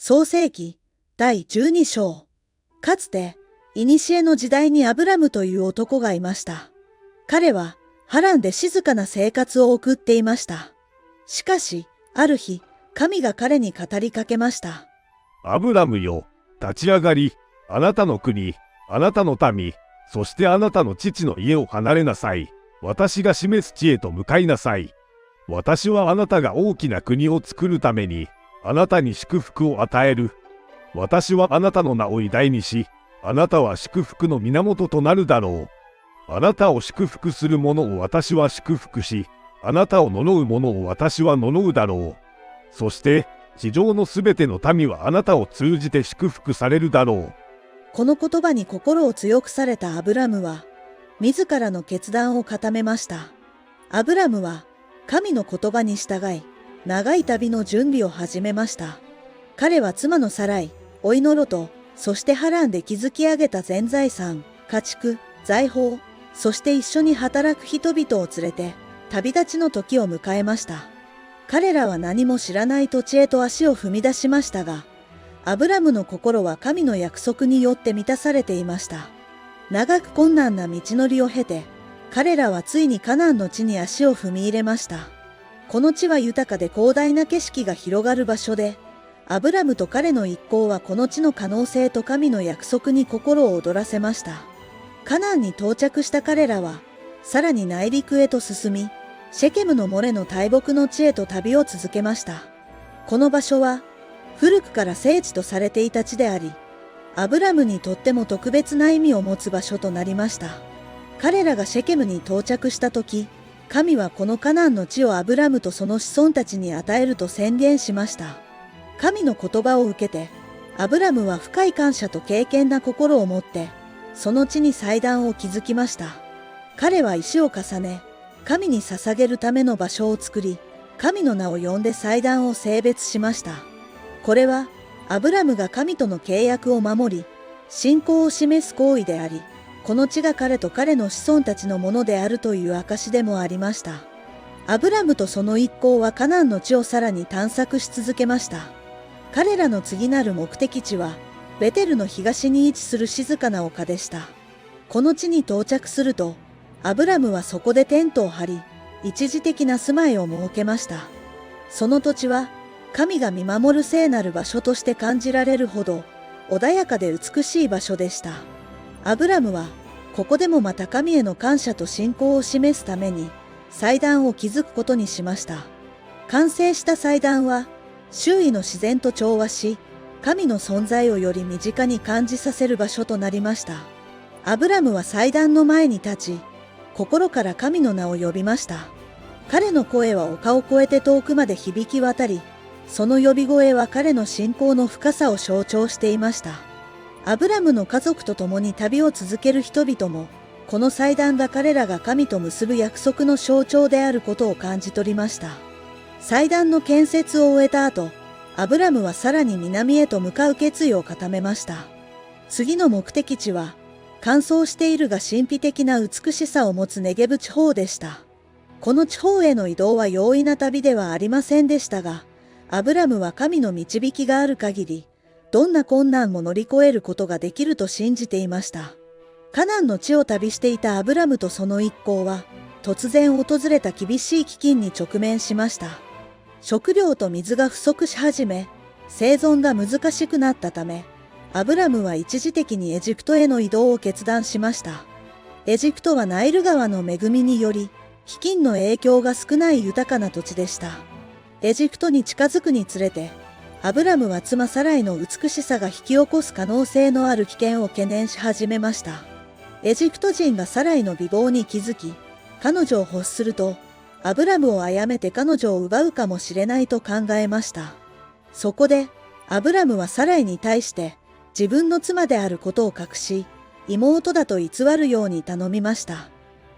創世記第12章。かつて、古の時代にアブラムという男がいました。彼はハランで静かな生活を送っていました。しかし、ある日、神が彼に語りかけました。アブラムよ、立ち上がり、あなたの国、あなたの民、そしてあなたの父の家を離れなさい。私が示す地へと向かいなさい。私はあなたが大きな国を作るために、あなたに祝福を与える。私はあなたの名を偉大にし、あなたは祝福の源となるだろう。あなたを祝福する者を私は祝福し、あなたを呪う者を私は呪うだろう。そして、地上のすべての民はあなたを通じて祝福されるだろう。この言葉に心を強くされたアブラムは、自らの決断を固めました。アブラムは、神の言葉に従い、長い旅の準備を始めました。彼は妻のサライ、甥のロト、そしてハランで築き上げた全財産、家畜、財宝、そして一緒に働く人々を連れて、旅立ちの時を迎えました。彼らは何も知らない土地へと足を踏み出しましたが、アブラムの心は神の約束によって満たされていました。長く困難な道のりを経て、彼らはついにカナンの地に足を踏み入れました。この地は豊かで広大な景色が広がる場所で、アブラムと彼の一行はこの地の可能性と神の約束に心を躍らせました。カナンに到着した彼らは、さらに内陸へと進み、シェケムのモレの大木の地へと旅を続けました。この場所は、古くから聖地とされていた地であり、アブラムにとっても特別な意味を持つ場所となりました。彼らがシェケムに到着した時、神はこのカナンの地をアブラムとその子孫たちに与えると宣言しました。神の言葉を受けて、アブラムは深い感謝と敬虔な心を持って、その地に祭壇を築きました。彼は石を重ね、神に捧げるための場所を作り、神の名を呼んで祭壇を性別しました。これは、アブラムが神との契約を守り、信仰を示す行為であり、この地が彼と彼の子孫たちのものであるという証でもありました。アブラムとその一行はカナンの地をさらに探索し続けました。彼らの次なる目的地は、ベテルの東に位置する静かな丘でした。この地に到着すると、アブラムはそこでテントを張り、一時的な住まいを設けました。その土地は、神が見守る聖なる場所として感じられるほど、穏やかで美しい場所でした。アブラムは、ここでもまた神への感謝と信仰を示すために、祭壇を築くことにしました。完成した祭壇は、周囲の自然と調和し、神の存在をより身近に感じさせる場所となりました。アブラムは祭壇の前に立ち、心から神の名を呼びました。彼の声は丘を越えて遠くまで響き渡り、その呼び声は彼の信仰の深さを象徴していました。アブラムの家族と共に旅を続ける人々も、この祭壇が彼らが神と結ぶ約束の象徴であることを感じ取りました。祭壇の建設を終えた後、アブラムはさらに南へと向かう決意を固めました。次の目的地は、乾燥しているが神秘的な美しさを持つネゲブ地方でした。この地方への移動は容易な旅ではありませんでしたが、アブラムは神の導きがある限り、どんな困難も乗り越えることができると信じていました。カナンの地を旅していたアブラムとその一行は、突然訪れた厳しい飢饉に直面しました。食料と水が不足し始め、生存が難しくなったため、アブラムは一時的にエジプトへの移動を決断しました。エジプトはナイル川の恵みにより、飢饉の影響が少ない豊かな土地でした。エジプトに近づくにつれて、アブラムは妻サライの美しさが引き起こす可能性のある危険を懸念し始めました。エジプト人がサライの美貌に気づき、彼女を欲すると、アブラムを殺めて彼女を奪うかもしれないと考えました。そこで、アブラムはサライに対して自分の妻であることを隠し、妹だと偽るように頼みました。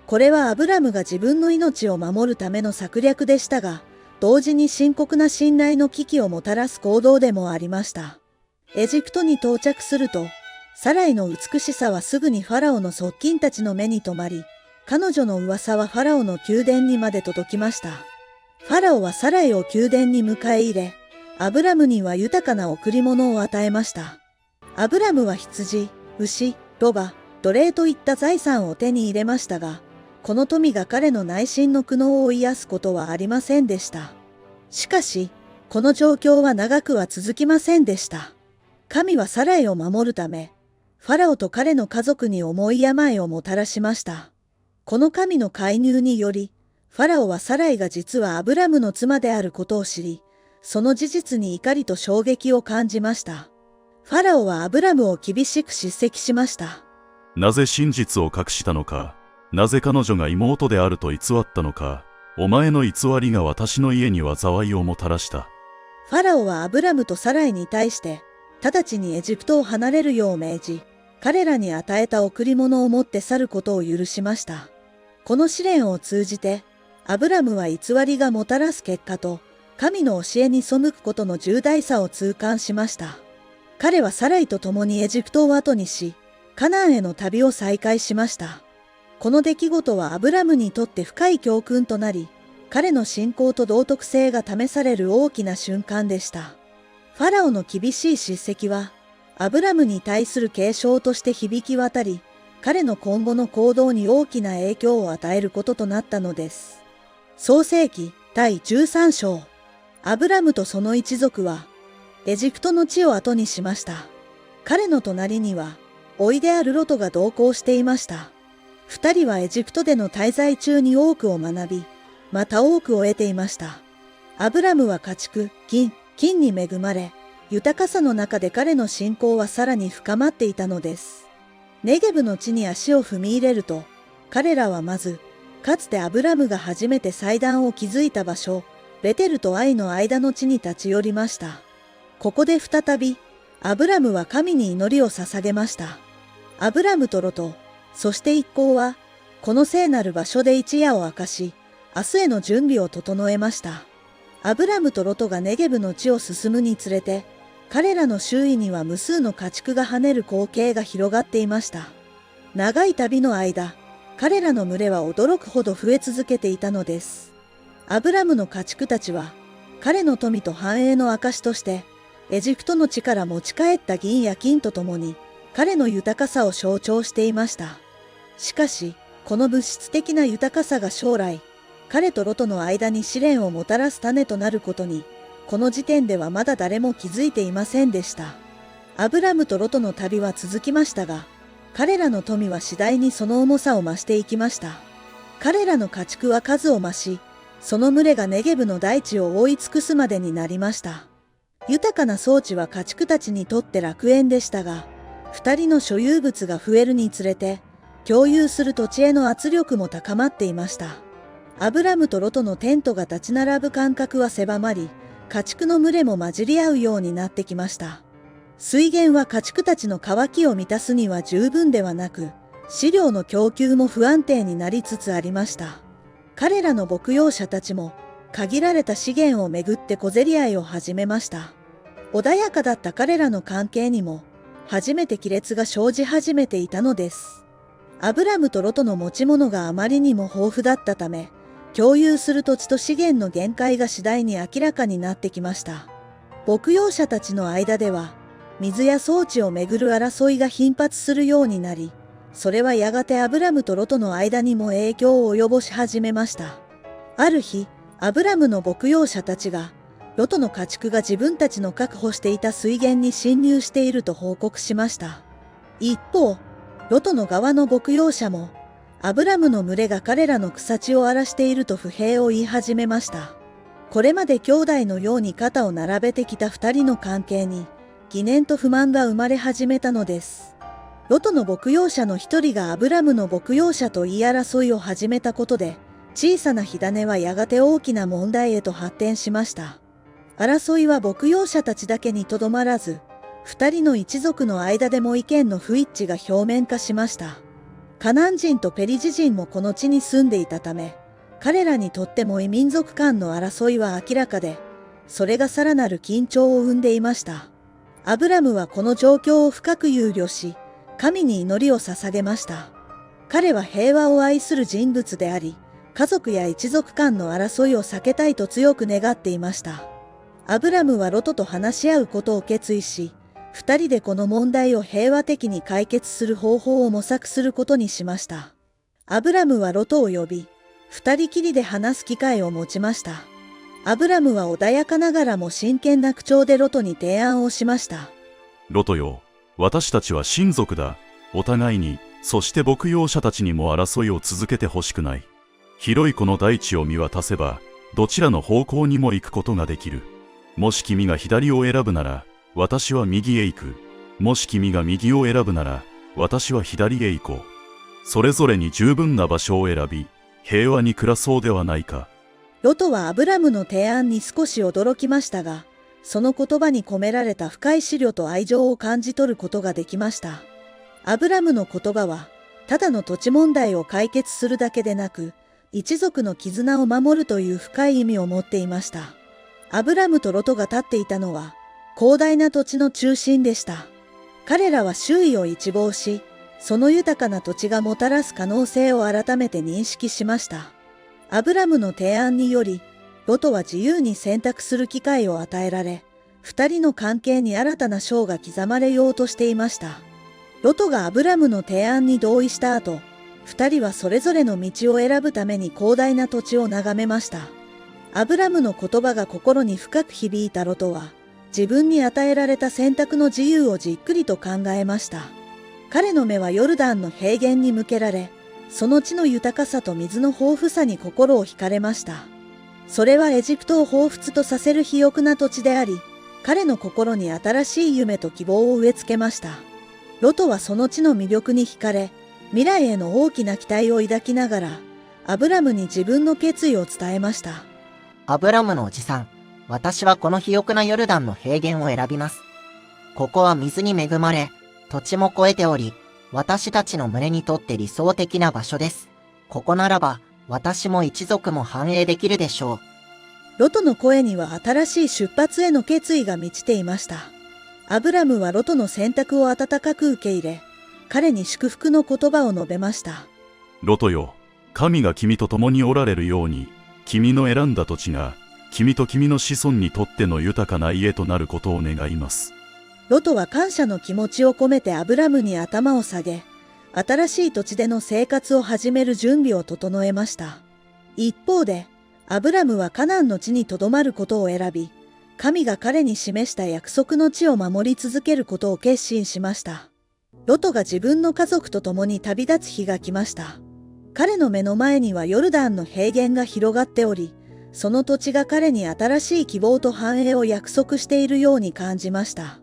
これはアブラムが自分の命を守るための策略でしたが、同時に深刻な信頼の危機をもたらす行動でもありました。エジプトに到着すると、サライの美しさはすぐにファラオの側近たちの目に留まり、彼女の噂はファラオの宮殿にまで届きました。ファラオはサライを宮殿に迎え入れ、アブラムには豊かな贈り物を与えました。アブラムは羊、牛、ロバ、奴隷といった財産を手に入れましたが、この富が彼の内心の苦悩を癒すことはありませんでした。しかし、この状況は長くは続きませんでした。神はサライを守るため、ファラオと彼の家族に重い病をもたらしました。この神の介入により、ファラオはサライが実はアブラムの妻であることを知り、その事実に怒りと衝撃を感じました。ファラオはアブラムを厳しく叱責しました。なぜ真実を隠したのか、なぜ彼女が妹であると偽ったのか、お前の偽りが私の家に災いをもたらした。ファラオはアブラムとサライに対して、直ちにエジプトを離れるよう命じ、彼らに与えた贈り物を持って去ることを許しました。この試練を通じて、アブラムは偽りがもたらす結果と、神の教えに背くことの重大さを痛感しました。彼はサライと共にエジプトを後にし、カナンへの旅を再開しました。この出来事はアブラムにとって深い教訓となり、彼の信仰と道徳性が試される大きな瞬間でした。ファラオの厳しい叱責は、アブラムに対する警鐘として響き渡り、彼の今後の行動に大きな影響を与えることとなったのです。創世記第13章。アブラムとその一族は、エジプトの地を後にしました。彼の隣には、甥であるロトが同行していました。二人はエジプトでの滞在中に多くを学び、また多くを得ていました。アブラムは家畜、金に恵まれ、豊かさの中で彼の信仰はさらに深まっていたのです。ネゲブの地に足を踏み入れると、彼らはまず、かつてアブラムが初めて祭壇を築いた場所、ベテルとアイの間の地に立ち寄りました。ここで再び、アブラムは神に祈りを捧げました。アブラムとロト、そして一行は、この聖なる場所で一夜を明かし、明日への準備を整えました。アブラムとロトがネゲブの地を進むにつれて、彼らの周囲には無数の家畜が跳ねる光景が広がっていました。長い旅の間、彼らの群れは驚くほど増え続けていたのです。アブラムの家畜たちは、彼の富と繁栄の証として、エジプトの地から持ち帰った銀や金とともに、彼の豊かさを象徴していました。しかし、この物質的な豊かさが将来、彼とロトの間に試練をもたらす種となることに、この時点ではまだ誰も気づいていませんでした。アブラムとロトの旅は続きましたが、彼らの富は次第にその重さを増していきました。彼らの家畜は数を増し、その群れがネゲブの大地を覆い尽くすまでになりました。豊かな装置は家畜たちにとって楽園でしたが、二人の所有物が増えるにつれて、共有する土地への圧力も高まっていました。アブラムとロトのテントが立ち並ぶ間隔は狭まり、家畜の群れも混じり合うようになってきました。水源は家畜たちの渇きを満たすには十分ではなく、飼料の供給も不安定になりつつありました。彼らの牧羊者たちも、限られた資源をめぐって小競り合いを始めました。穏やかだった彼らの関係にも、初めて亀裂が生じ始めていたのです。アブラムとロトの持ち物があまりにも豊富だったため、共有する土地と資源の限界が次第に明らかになってきました。牧羊者たちの間では、水や装置をめぐる争いが頻発するようになり、それはやがてアブラムとロトの間にも影響を及ぼし始めました。ある日、アブラムの牧羊者たちが、ロトの家畜が自分たちの確保していた水源に侵入していると報告しました。一方、ロトの側の牧羊者も、アブラムの群れが彼らの草地を荒らしていると不平を言い始めました。これまで兄弟のように肩を並べてきた二人の関係に、疑念と不満が生まれ始めたのです。ロトの牧羊者の一人がアブラムの牧羊者と言い争いを始めたことで、小さな火種はやがて大きな問題へと発展しました。争いは牧羊者たちだけにとどまらず、二人の一族の間でも意見の不一致が表面化しました。カナン人とペリジ人もこの地に住んでいたため、彼らにとっても異民族間の争いは明らかで、それがさらなる緊張を生んでいました。アブラムはこの状況を深く憂慮し、神に祈りを捧げました。彼は平和を愛する人物であり、家族や一族間の争いを避けたいと強く願っていました。アブラムはロトと話し合うことを決意し、二人でこの問題を平和的に解決する方法を模索することにしました。アブラムはロトを呼び、二人きりで話す機会を持ちました。アブラムは穏やかながらも真剣な口調でロトに提案をしました。ロトよ、私たちは親族だ。お互いに、そして牧羊者たちにも争いを続けてほしくない。広いこの大地を見渡せば、どちらの方向にも行くことができる。もし君が左を選ぶなら、私は右へ行く。もし君が右を選ぶなら、私は左へ行こう。それぞれに十分な場所を選び、平和に暮らそうではないか。ロトはアブラムの提案に少し驚きましたが、その言葉に込められた深い思慮と愛情を感じ取ることができました。アブラムの言葉は、ただの土地問題を解決するだけでなく、一族の絆を守るという深い意味を持っていました。アブラムとロトが立っていたのは、広大な土地の中心でした。彼らは周囲を一望し、その豊かな土地がもたらす可能性を改めて認識しました。アブラムの提案により、ロトは自由に選択する機会を与えられ、二人の関係に新たな章が刻まれようとしていました。ロトがアブラムの提案に同意した後、二人はそれぞれの道を選ぶために広大な土地を眺めました。アブラムの言葉が心に深く響いたロトは、自分に与えられた選択の自由をじっくりと考えました。彼の目はヨルダンの平原に向けられ、その地の豊かさと水の豊富さに心を惹かれました。それはエジプトを彷彿とさせる肥沃な土地であり、彼の心に新しい夢と希望を植え付けました。ロトはその地の魅力に惹かれ、未来への大きな期待を抱きながら、アブラムに自分の決意を伝えました。アブラムのおじさん、私はこの肥沃なヨルダンの平原を選びます。ここは水に恵まれ、土地も超えており、私たちの群れにとって理想的な場所です。ここならば、私も一族も繁栄できるでしょう。ロトの声には新しい出発への決意が満ちていました。アブラムはロトの選択を温かく受け入れ、彼に祝福の言葉を述べました。ロトよ、神が君と共におられるように、君の選んだ土地が、君と君の子孫にとっての豊かな家となることを願います。ロトは感謝の気持ちを込めてアブラムに頭を下げ、新しい土地での生活を始める準備を整えました。一方で、アブラムはカナンの地にとどまることを選び、神が彼に示した約束の地を守り続けることを決心しました。ロトが自分の家族と共に旅立つ日が来ました。彼の目の前にはヨルダンの平原が広がっており、その土地が彼に新しい希望と繁栄を約束しているように感じました。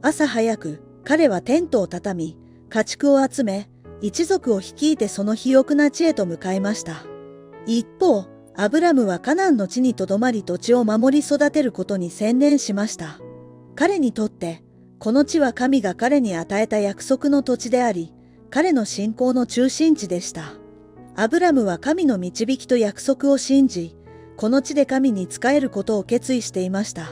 朝早く、彼はテントを畳み、家畜を集め、一族を率いてその肥沃な地へと向かいました。一方、アブラムはカナンの地にとどまり土地を守り育てることに専念しました。彼にとって、この地は神が彼に与えた約束の土地であり、彼の信仰の中心地でした。アブラムは神の導きと約束を信じ、この地で神に仕えることを決意していました。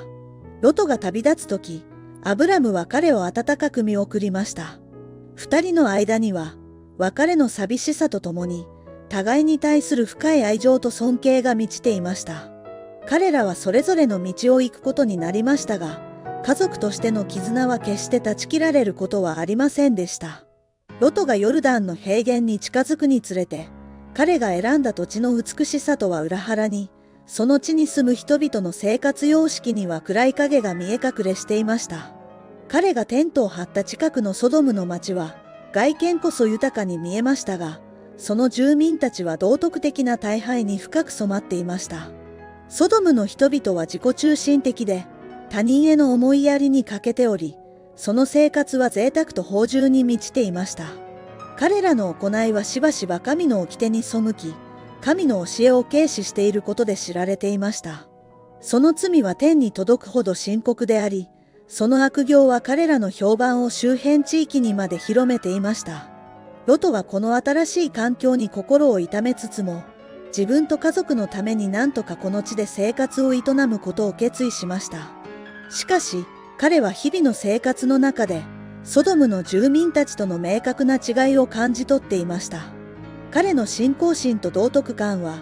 ロトが旅立つとき、アブラムは彼を温かく見送りました。二人の間には、別れの寂しさとともに、互いに対する深い愛情と尊敬が満ちていました。彼らはそれぞれの道を行くことになりましたが、家族としての絆は決して断ち切られることはありませんでした。ロトがヨルダンの平原に近づくにつれて、彼が選んだ土地の美しさとは裏腹に、その地に住む人々の生活様式には暗い影が見え隠れしていました。彼がテントを張った近くのソドムの町は、外見こそ豊かに見えましたが、その住民たちは道徳的な大敗に深く染まっていました。ソドムの人々は自己中心的で、他人への思いやりに欠けており、その生活は贅沢と放縦に満ちていました。彼らの行いはしばしば神の掟に背き、神の教えを軽視していることで知られていました。その罪は天に届くほど深刻であり、その悪行は彼らの評判を周辺地域にまで広めていました。ロトはこの新しい環境に心を痛めつつも、自分と家族のために何とかこの地で生活を営むことを決意しました。しかし、彼は日々の生活の中で、ソドムの住民たちとの明確な違いを感じ取っていました。彼の信仰心と道徳観は、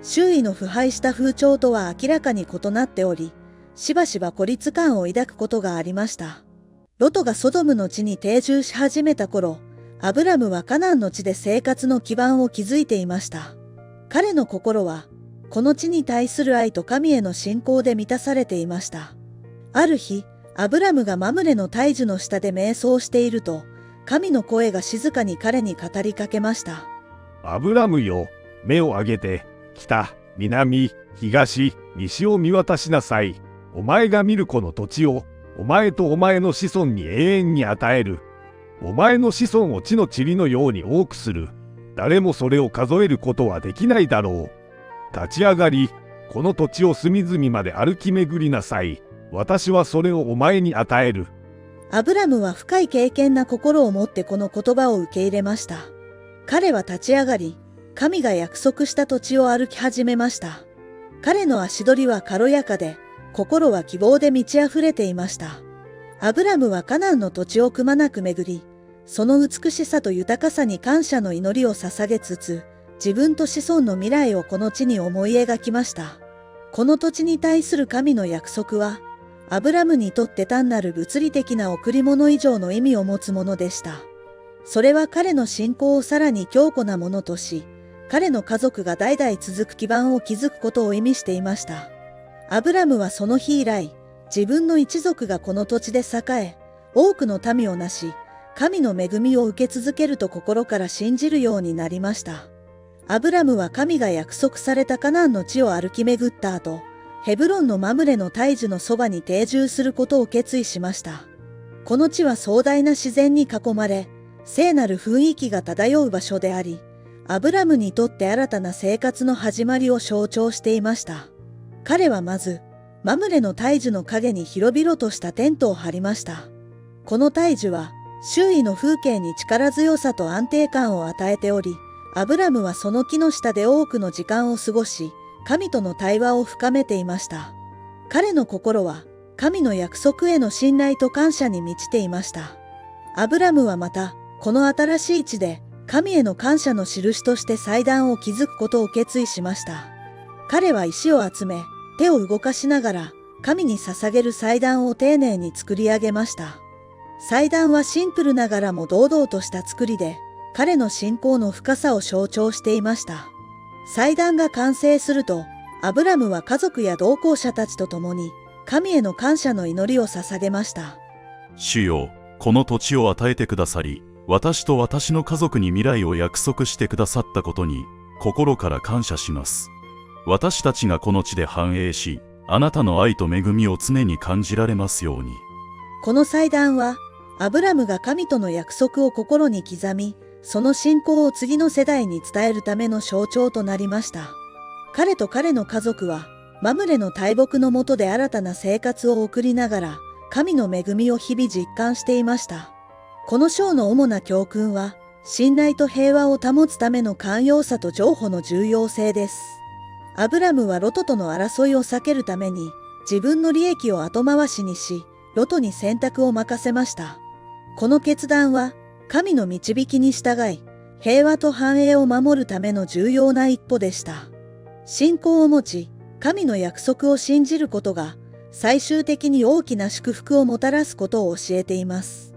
周囲の腐敗した風潮とは明らかに異なっており、しばしば孤立感を抱くことがありました。ロトがソドムの地に定住し始めた頃、アブラムはカナンの地で生活の基盤を築いていました。彼の心は、この地に対する愛と神への信仰で満たされていました。ある日、アブラムがマムレの大樹の下で瞑想していると、神の声が静かに彼に語りかけました。アブラムよ、目を上げて、北、南、東、西を見渡しなさい。お前が見るこの土地を、お前とお前の子孫に永遠に与える。お前の子孫を地の塵のように多くする。誰もそれを数えることはできないだろう。立ち上がり、この土地を隅々まで歩き巡りなさい。私はそれをお前に与える。アブラムは深い敬虔な心を持ってこの言葉を受け入れました。彼は立ち上がり、神が約束した土地を歩き始めました。彼の足取りは軽やかで、心は希望で満ち溢れていました。アブラムはカナンの土地をくまなく巡り、その美しさと豊かさに感謝の祈りを捧げつつ、自分と子孫の未来をこの地に思い描きました。この土地に対する神の約束は、アブラムにとって単なる物理的な贈り物以上の意味を持つものでした。それは彼の信仰をさらに強固なものとし、彼の家族が代々続く基盤を築くことを意味していました。アブラムはその日以来、自分の一族がこの土地で栄え、多くの民をなし、神の恵みを受け続けると心から信じるようになりました。アブラムは神が約束されたカナンの地を歩き巡った後、ヘブロンのマムレの大樹のそばに定住することを決意しました。この地は壮大な自然に囲まれ、聖なる雰囲気が漂う場所であり、アブラムにとって新たな生活の始まりを象徴していました。彼はまず、マムレの大樹の陰に広々としたテントを張りました。この大樹は、周囲の風景に力強さと安定感を与えており、アブラムはその木の下で多くの時間を過ごし、神との対話を深めていました。彼の心は、神の約束への信頼と感謝に満ちていました。アブラムはまた、この新しい地で、神への感謝の印として祭壇を築くことを決意しました。彼は石を集め、手を動かしながら、神に捧げる祭壇を丁寧に作り上げました。祭壇はシンプルながらも堂々とした作りで、彼の信仰の深さを象徴していました。祭壇が完成すると、アブラムは家族や同行者たちと共に、神への感謝の祈りを捧げました。主よ、この土地を与えてくださり、私と私の家族に未来を約束してくださったことに、心から感謝します。私たちがこの地で繁栄し、あなたの愛と恵みを常に感じられますように。この祭壇は、アブラムが神との約束を心に刻み、その信仰を次の世代に伝えるための象徴となりました。彼と彼の家族は、マムレの大木の下で新たな生活を送りながら、神の恵みを日々実感していました。この章の主な教訓は、信頼と平和を保つための寛容さと譲歩の重要性です。アブラムはロトとの争いを避けるために、自分の利益を後回しにし、ロトに選択を任せました。この決断は、神の導きに従い、平和と繁栄を守るための重要な一歩でした。信仰を持ち、神の約束を信じることが、最終的に大きな祝福をもたらすことを教えています。